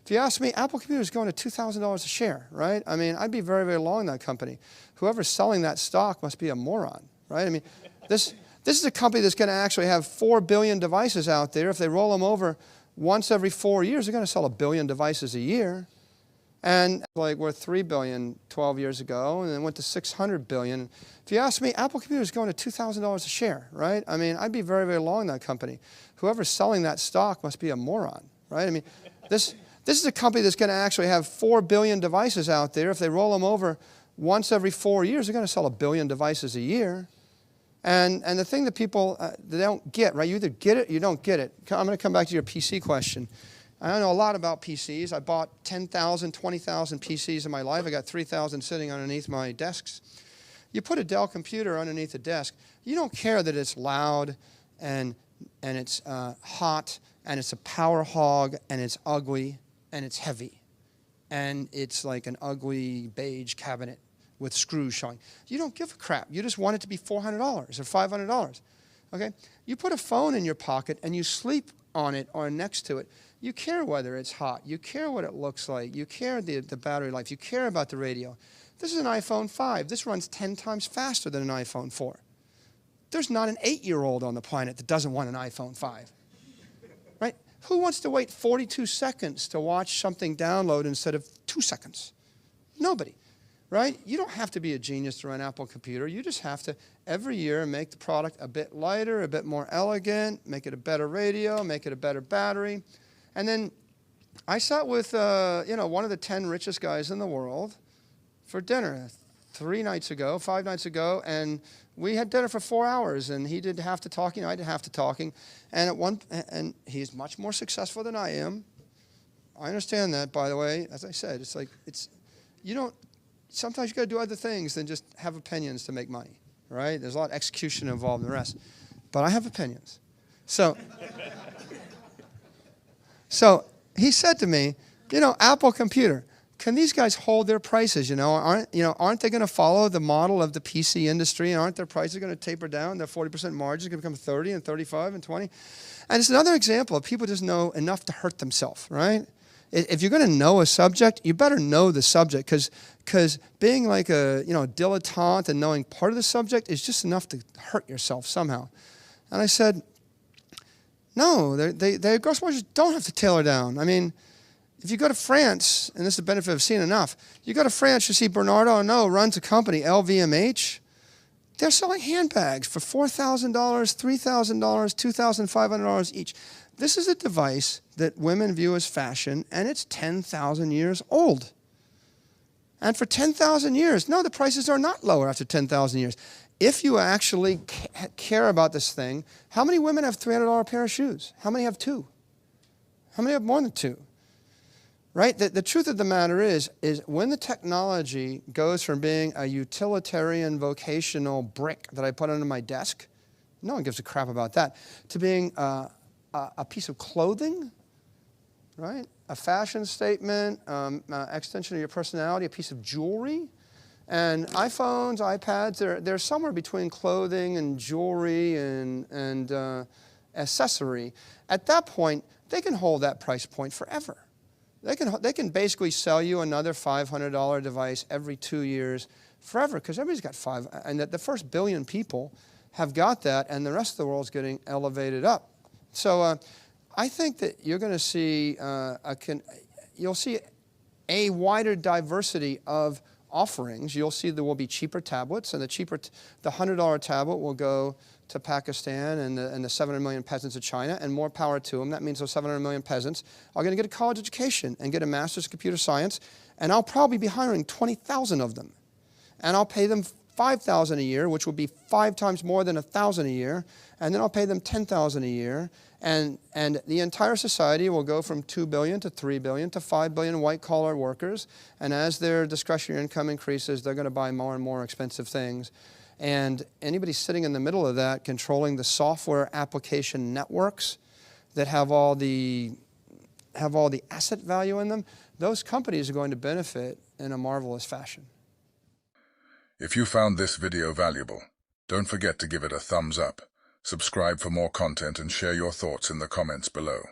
If you ask me, Apple Computer is going to $2,000 a share, right? I mean, I'd be very, very long that company. Whoever's selling that stock must be a moron, right? I mean, this is a company that's going to actually have 4 billion devices out there. If they roll them over once every 4 years, they're going to sell 1 billion devices a year. And like we're 3 billion 12 years ago, and then went to 600 billion. If you ask me, Apple Computer is going to $2,000 a share, right? I mean, I'd be very, very long that company. Whoever's selling that stock must be a moron, right? I mean, this is a company that's going to actually have 4 billion devices out there. If they roll them over once every 4 years, they're going to sell 1 billion devices a year. And the thing that people they don't get, right? You either get it or you don't get it. I'm going to come back to your PC question. I know a lot about PCs. I bought 10,000, 20,000 PCs in my life. I got 3,000 sitting underneath my desks. You put a Dell computer underneath a desk, you don't care that it's loud and it's hot and it's a power hog and it's ugly and it's heavy and it's like an ugly beige cabinet with screws showing. You don't give a crap. You just want it to be $400 or $500. Okay? You put a phone in your pocket and you sleep on it or next to it. You care whether it's hot. You care what it looks like. You care the battery life. You care about the radio. This is an iPhone 5. This runs 10 times faster than an iPhone 4. There's not an 8-year-old on the planet that doesn't want an iPhone 5. Right? Who wants to wait 42 seconds to watch something download instead of 2 seconds? Nobody. Right? You don't have to be a genius to run an Apple computer. You just have to, every year, make the product a bit lighter, a bit more elegant, make it a better radio, make it a better battery. And then I sat with one of the 10 richest guys in the world for dinner 5 nights ago, and we had dinner for 4 hours, and he did half the talking, I did half the talking, and he's much more successful than I am. I understand that, by the way. As I said, sometimes you got to do other things than just have opinions to make money, right? There's a lot of execution involved in the rest, but I have opinions. So he said to me, Apple Computer, can these guys hold their prices? Aren't they going to follow the model of the PC industry? And aren't their prices going to taper down? Their 40% margins are going to become 30 and 35 and 20. And it's another example of people just know enough to hurt themselves, right? If you're going to know a subject, you better know the subject, because being like a dilettante and knowing part of the subject is just enough to hurt yourself somehow. And I said, no, their gross margins don't have to tailor down. I mean, if you go to France, and this is the benefit of seeing enough, you go to France, you see Bernardo Arnault runs a company, LVMH. They're selling handbags for $4,000, $3,000, $2,500 each. This is a device that women view as fashion, and it's 10,000 years old. And for 10,000 years, no, the prices are not lower after 10,000 years. If you actually care about this thing, how many women have $300 pair of shoes? How many have 2? How many have more than 2? Right? The truth of the matter is when the technology goes from being a utilitarian vocational brick that I put under my desk, no one gives a crap about that, to being a piece of clothing, right? A fashion statement, extension of your personality, a piece of jewelry. And iPhones, iPads, they're somewhere between clothing and jewelry and accessory. At that point, they can hold that price point forever. They can basically sell you another $500 device every 2 years forever, because everybody's got 5. And the first billion people have got that, and the rest of the world's getting elevated up. So I think that you're going to see you'll see a wider diversity of offerings. You'll see there will be cheaper tablets, and the $100 tablet will go to Pakistan and the 700 million peasants of China, and more power to them. That means those 700 million peasants are going to get a college education and get a master's in computer science, and I'll probably be hiring 20,000 of them. And I'll pay them $5,000 a year, which would be 5 times more than $1,000 a year, and then I'll pay them $10,000 a year, and the entire society will go from 2 billion to 3 billion to 5 billion white-collar workers, and as their discretionary income increases, they're going to buy more and more expensive things. And anybody sitting in the middle of that, controlling the software application networks that have all the asset value in them, those companies are going to benefit in a marvelous fashion. If you found this video valuable, don't forget to give it a thumbs up, subscribe for more content, and share your thoughts in the comments below.